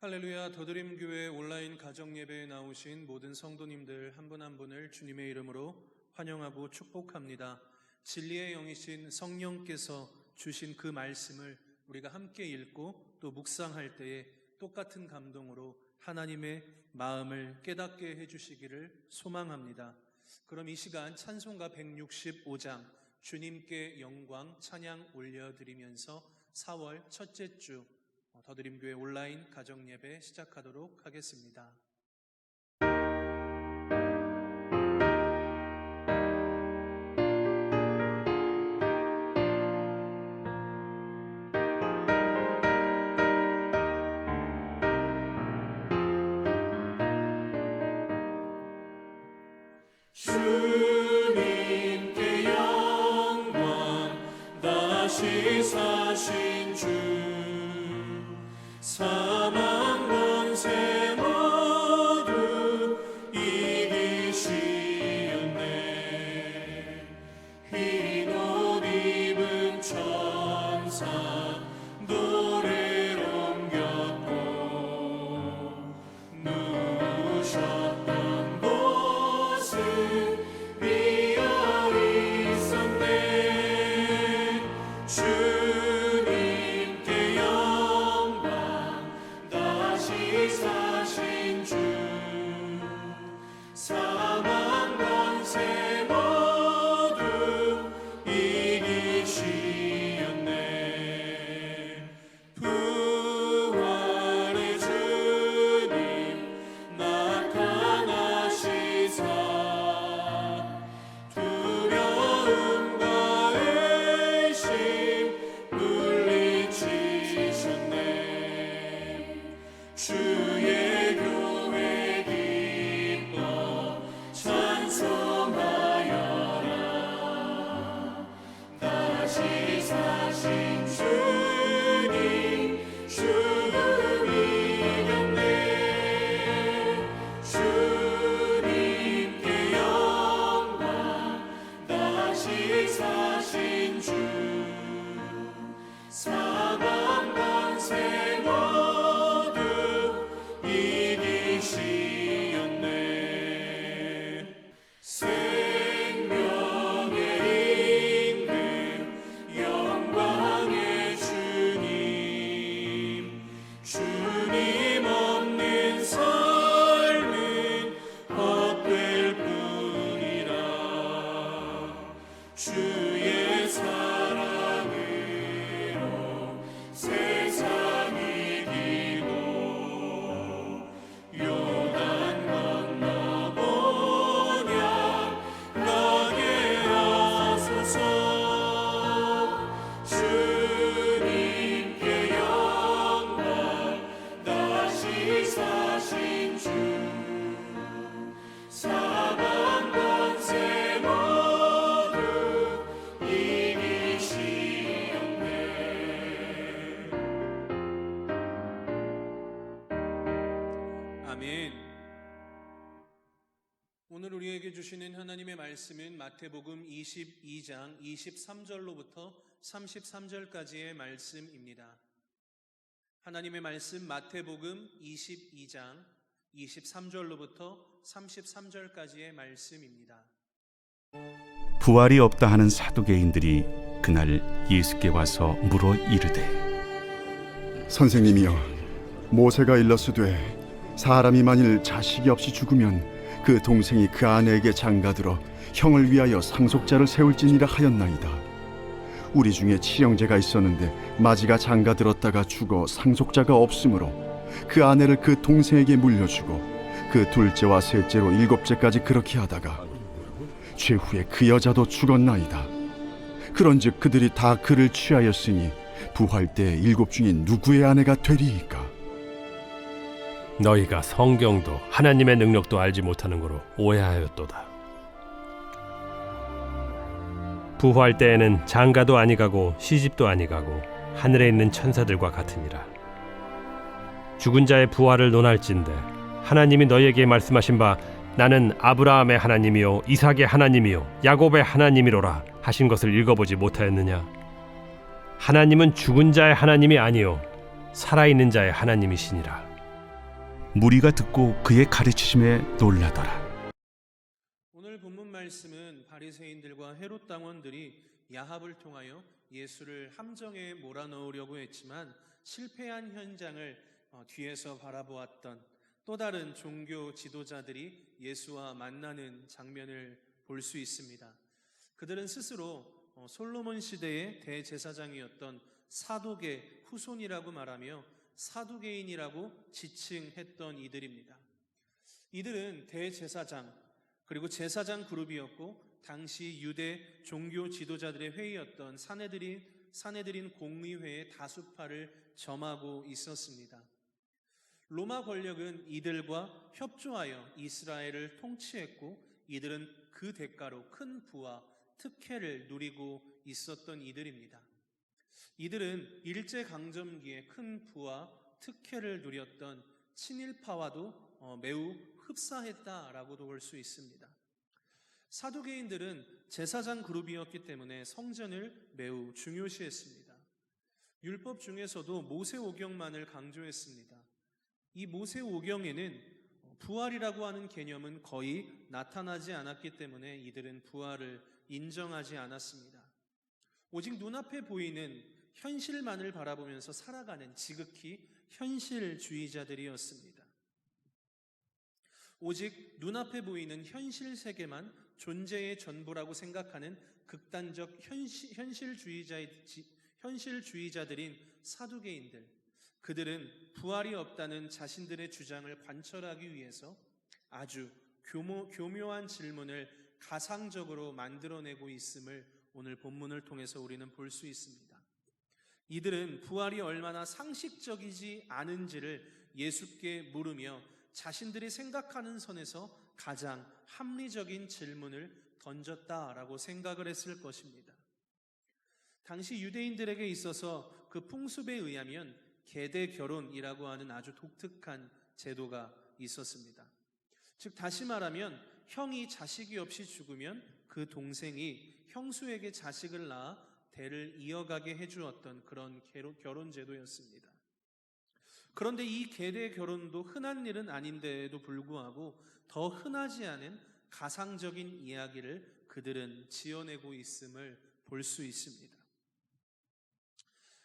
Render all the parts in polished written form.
할렐루야. 더드림교회 온라인 가정예배에 나오신 모든 성도님들 한 분 한 분을 주님의 이름으로 환영하고 축복합니다. 진리의 영이신 성령께서 주신 그 말씀을 우리가 함께 읽고 또 묵상할 때에 똑같은 감동으로 하나님의 마음을 깨닫게 해주시기를 소망합니다. 그럼 이 시간 찬송가 165장 주님께 영광 찬양 올려드리면서 4월 첫째 주 더드림교회 온라인 가정예배 시작하도록 하겠습니다. 주님께 영광 다시 사신 주 사망 권세 모두 이기시었네. 흰 옷 입은 천사 노래를 옮겼고 누우셨던 곳은 비어 있었네. 주님께 영광 다시 사신 주 사망 권세 모두 이기시었네. 부활의 주님 나타나시사 두려움과 의심 물리치셨네. 주의 교회 기뻐 찬송하여라. 다시 사신 주님 죽음 이겼네. 주님께 영광 다시 사신 주 사망 권세 모두 이기시었네. 생명의 임금 영광의 주님 없는 삶은 헛될 뿐이라. 주의 사랑으로 세상 이기고 요단 건너보냐 나게 하소서. 주님께 영광 다시 사신 주 사망 권세 모두 이기시었네. 아멘. 오늘 우리에게 주시는 하나님의 말씀은 마태복음 22장 23절로부터 33절까지의 말씀입니다. 하나님의 말씀 마태복음 22장 23절로부터 33절까지의 말씀입니다. 부활이 없다 하는 사두개인들이 그날 예수께 와서 물어 이르되 선생님이여, 모세가 일렀으되 사람이 만일 자식이 없이 죽으면 그 동생이 그 아내에게 장가들어 형을 위하여 상속자를 세울지니라 하였나이다. 우리 중에 칠형제가 있었는데 마지가 장가들었다가 죽어 상속자가 없으므로 그 아내를 그 동생에게 물려주고 그 둘째와 셋째로 일곱째까지 그렇게 하다가 최후에 그 여자도 죽었나이다. 그런즉 그들이 다 그를 취하였으니 부활 때 일곱 중인 누구의 아내가 되리이까? 너희가 성경도 하나님의 능력도 알지 못하는 거로 오해하였도다. 부활 때에는 장가도 아니가고 시집도 아니가고 하늘에 있는 천사들과 같으니라. 죽은 자의 부활을 논할진대 하나님이 너희에게 말씀하신 바 나는 아브라함의 하나님이요 이삭의 하나님이요 야곱의 하나님이로라 하신 것을 읽어보지 못하였느냐? 하나님은 죽은 자의 하나님이 아니요 살아있는 자의 하나님이시니라. 무리가 듣고 그의 가르치심에 놀라더라. 오늘 본문 말씀은 바리새인들과 헤롯 당원들이 야합을 통하여 예수를 함정에 몰아넣으려고 했지만 실패한 현장을 뒤에서 바라보았던 또 다른 종교 지도자들이 예수와 만나는 장면을 볼 수 있습니다. 그들은 스스로 솔로몬 시대의 대제사장이었던 사독의 후손이라고 말하며 사두개인이라고 지칭했던 이들입니다. 이들은 대제사장 그리고 제사장 그룹이었고 당시 유대 종교 지도자들의 회의였던 사내들인 공의회의 다수파를 점하고 있었습니다. 로마 권력은 이들과 협조하여 이스라엘을 통치했고 이들은 그 대가로 큰 부와 특혜를 누리고 있었던 이들입니다. 이들은 일제강점기에 큰 부와 특혜를 누렸던 친일파와도 매우 흡사했다라고도 볼 수 있습니다. 사두개인들은 제사장 그룹이었기 때문에 성전을 매우 중요시했습니다. 율법 중에서도 모세오경만을 강조했습니다. 이 모세오경에는 부활이라고 하는 개념은 거의 나타나지 않았기 때문에 이들은 부활을 인정하지 않았습니다. 오직 눈앞에 보이는 현실만을 바라보면서 살아가는 지극히 현실주의자들이었습니다. 오직 눈앞에 보이는 현실 세계만 존재의 전부라고 생각하는 극단적 현실주의자들인 사두개인들, 그들은 부활이 없다는 자신들의 주장을 관철하기 위해서 아주 교묘한 질문을 가상적으로 만들어내고 있음을 오늘 본문을 통해서 우리는 볼 수 있습니다. 이들은 부활이 얼마나 상식적이지 않은지를 예수께 물으며 자신들이 생각하는 선에서 가장 합리적인 질문을 던졌다라고 생각을 했을 것입니다. 당시 유대인들에게 있어서 그 풍습에 의하면 계대 결혼이라고 하는 아주 독특한 제도가 있었습니다. 즉 다시 말하면 형이 자식이 없이 죽으면 그 동생이 형수에게 자식을 낳아 대를 이어가게 해주었던 그런 결혼 제도였습니다. 그런데 이 계대 결혼도 흔한 일은 아닌데도 불구하고 더 흔하지 않은 가상적인 이야기를 그들은 지어내고 있음을 볼 수 있습니다.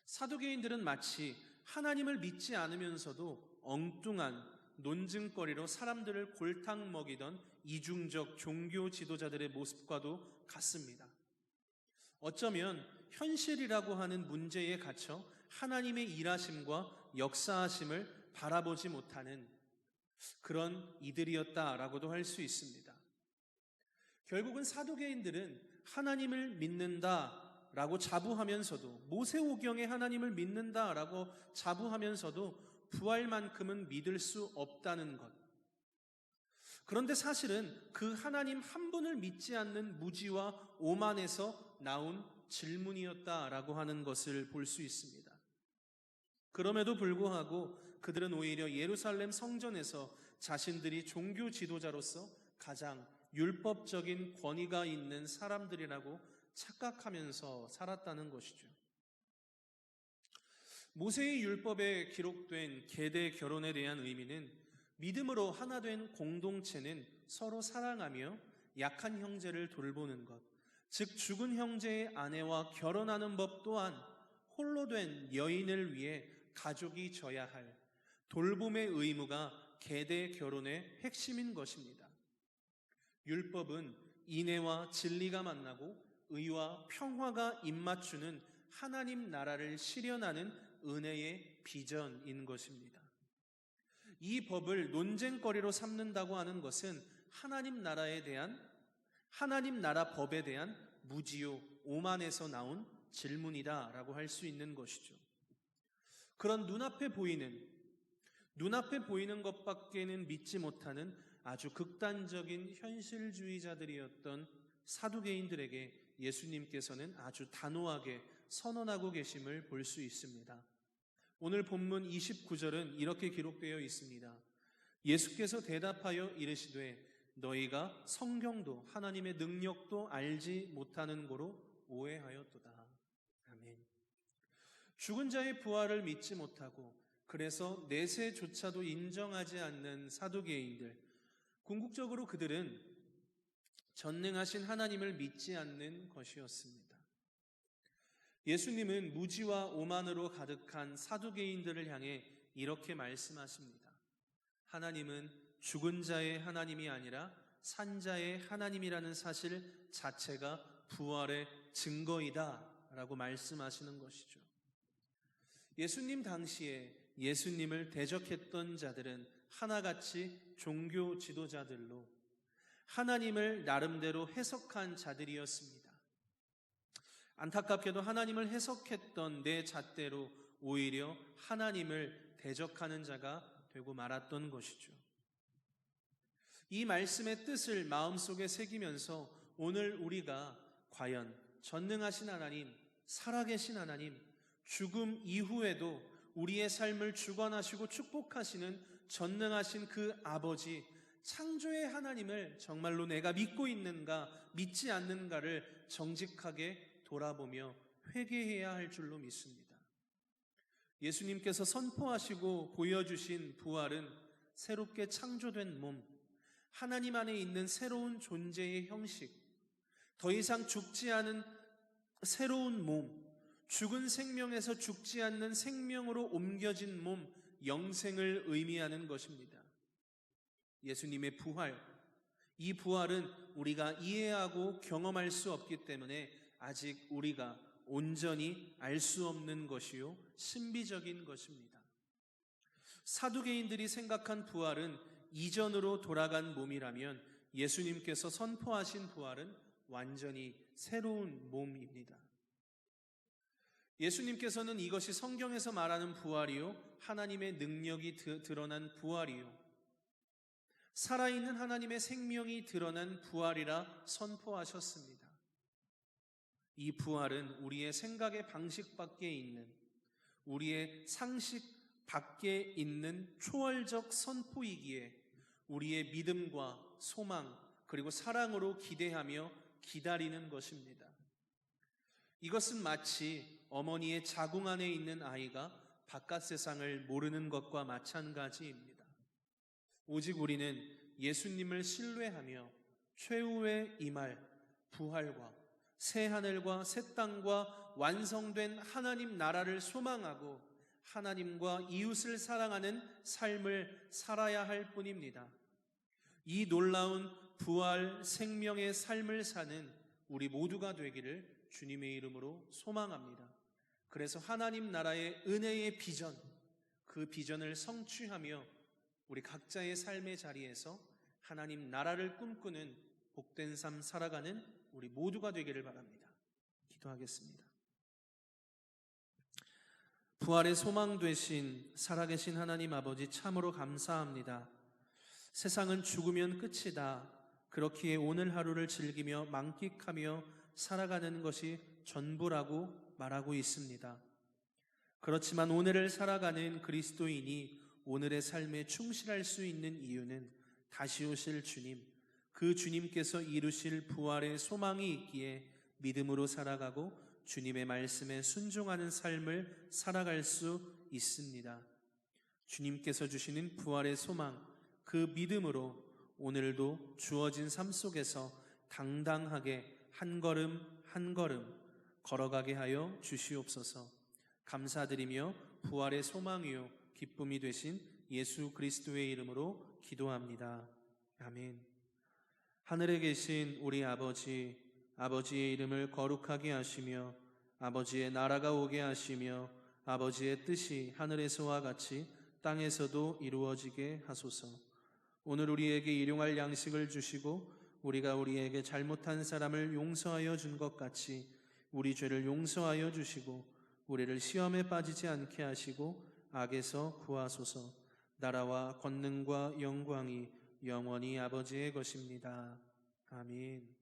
사두개인들은 마치 하나님을 믿지 않으면서도 엉뚱한 논증거리로 사람들을 골탕 먹이던 이중적 종교 지도자들의 모습과도 같습니다. 어쩌면 현실이라고 하는 문제에 갇혀 하나님의 일하심과 역사하심을 바라보지 못하는 그런 이들이었다라고도 할 수 있습니다. 결국은 사두개인들은 하나님을 믿는다라고 자부하면서도 모세오경의 하나님을 믿는다라고 자부하면서도 부활만큼은 믿을 수 없다는 것. 그런데 사실은 그 하나님 한 분을 믿지 않는 무지와 오만에서 나온 질문이었다라고 하는 것을 볼 수 있습니다. 그럼에도 불구하고 그들은 오히려 예루살렘 성전에서 자신들이 종교 지도자로서 가장 율법적인 권위가 있는 사람들이라고 착각하면서 살았다는 것이죠. 모세의 율법에 기록된 계대 결혼에 대한 의미는 믿음으로 하나 된 공동체는 서로 사랑하며 약한 형제를 돌보는 것, 즉 죽은 형제의 아내와 결혼하는 법 또한 홀로 된 여인을 위해 가족이 져야 할 돌봄의 의무가 계대 결혼의 핵심인 것입니다. 율법은 인애와 진리가 만나고 의와 평화가 입맞추는 하나님 나라를 실현하는 은혜의 비전인 것입니다. 이 법을 논쟁거리로 삼는다고 하는 것은 하나님 나라 법에 대한 무지요 오만에서 나온 질문이다라고 할 수 있는 것이죠. 그런 눈앞에 보이는 것밖에는 믿지 못하는 아주 극단적인 현실주의자들이었던 사두개인들에게 예수님께서는 아주 단호하게 선언하고 계심을 볼 수 있습니다. 오늘 본문 29절은 이렇게 기록되어 있습니다. 예수께서 대답하여 이르시되 너희가 성경도 하나님의 능력도 알지 못하는 고로 오해하였도다. 아멘. 죽은 자의 부활을 믿지 못하고 그래서 내세조차도 인정하지 않는 사두개인들, 궁극적으로 그들은 전능하신 하나님을 믿지 않는 것이었습니다. 예수님은 무지와 오만으로 가득한 사두개인들을 향해 이렇게 말씀하십니다. 하나님은 죽은 자의 하나님이 아니라 산자의 하나님이라는 사실 자체가 부활의 증거이다 라고 말씀하시는 것이죠. 예수님 당시에 예수님을 대적했던 자들은 하나같이 종교 지도자들로 하나님을 나름대로 해석한 자들이었습니다. 안타깝게도 하나님을 해석했던 내 잣대로 오히려 하나님을 대적하는 자가 되고 말았던 것이죠. 이 말씀의 뜻을 마음속에 새기면서 오늘 우리가 과연 전능하신 하나님, 살아계신 하나님, 죽음 이후에도 우리의 삶을 주관하시고 축복하시는 전능하신 그 아버지, 창조의 하나님을 정말로 내가 믿고 있는가, 믿지 않는가를 정직하게 돌아보며 회개해야 할 줄로 믿습니다. 예수님께서 선포하시고 보여주신 부활은 새롭게 창조된 몸, 하나님 안에 있는 새로운 존재의 형식, 더 이상 죽지 않은 새로운 몸, 죽은 생명에서 죽지 않는 생명으로 옮겨진 몸, 영생을 의미하는 것입니다. 예수님의 부활, 이 부활은 우리가 이해하고 경험할 수 없기 때문에 아직 우리가 온전히 알 수 없는 것이요 신비적인 것입니다. 사두개인들이 생각한 부활은 이전으로 돌아간 몸이라면 예수님께서 선포하신 부활은 완전히 새로운 몸입니다. 예수님께서는 이것이 성경에서 말하는 부활이요 하나님의 능력이 드러난 부활이요 살아있는 하나님의 생명이 드러난 부활이라 선포하셨습니다. 이 부활은 우리의 생각의 방식 밖에 있는, 우리의 상식 밖에 있는 초월적 선포이기에 우리의 믿음과 소망 그리고 사랑으로 기대하며 기다리는 것입니다. 이것은 마치 어머니의 자궁 안에 있는 아이가 바깥 세상을 모르는 것과 마찬가지입니다. 오직 우리는 예수님을 신뢰하며 최후의 임할 부활과 새 하늘과 새 땅과 완성된 하나님 나라를 소망하고 하나님과 이웃을 사랑하는 삶을 살아야 할 뿐입니다. 이 놀라운 부활 생명의 삶을 사는 우리 모두가 되기를 주님의 이름으로 소망합니다. 그래서 하나님 나라의 은혜의 비전, 그 비전을 성취하며 우리 각자의 삶의 자리에서 하나님 나라를 꿈꾸는 복된 삶 살아가는 우리 모두가 되기를 바랍니다. 기도하겠습니다. 부활의 소망 되신 살아계신 하나님 아버지 참으로 감사합니다. 세상은 죽으면 끝이다. 그렇기에 오늘 하루를 즐기며 만끽하며 살아가는 것이 전부라고 말하고 있습니다. 그렇지만 오늘을 살아가는 그리스도인이 오늘의 삶에 충실할 수 있는 이유는 다시 오실 주님, 그 주님께서 이루실 부활의 소망이 있기에 믿음으로 살아가고 주님의 말씀에 순종하는 삶을 살아갈 수 있습니다. 주님께서 주시는 부활의 소망, 그 믿음으로 오늘도 주어진 삶 속에서 당당하게 한 걸음 한 걸음 걸어가게 하여 주시옵소서. 감사드리며 부활의 소망이요 기쁨이 되신 예수 그리스도의 이름으로 기도합니다. 아멘. 하늘에 계신 우리 아버지, 아버지의 이름을 거룩하게 하시며 아버지의 나라가 오게 하시며 아버지의 뜻이 하늘에서와 같이 땅에서도 이루어지게 하소서. 오늘 우리에게 일용할 양식을 주시고 우리가 우리에게 잘못한 사람을 용서하여 준 것 같이 우리 죄를 용서하여 주시고 우리를 시험에 빠지지 않게 하시고 악에서 구하소서. 나라와 권능과 영광이 영원히 아버지의 것입니다. 아멘.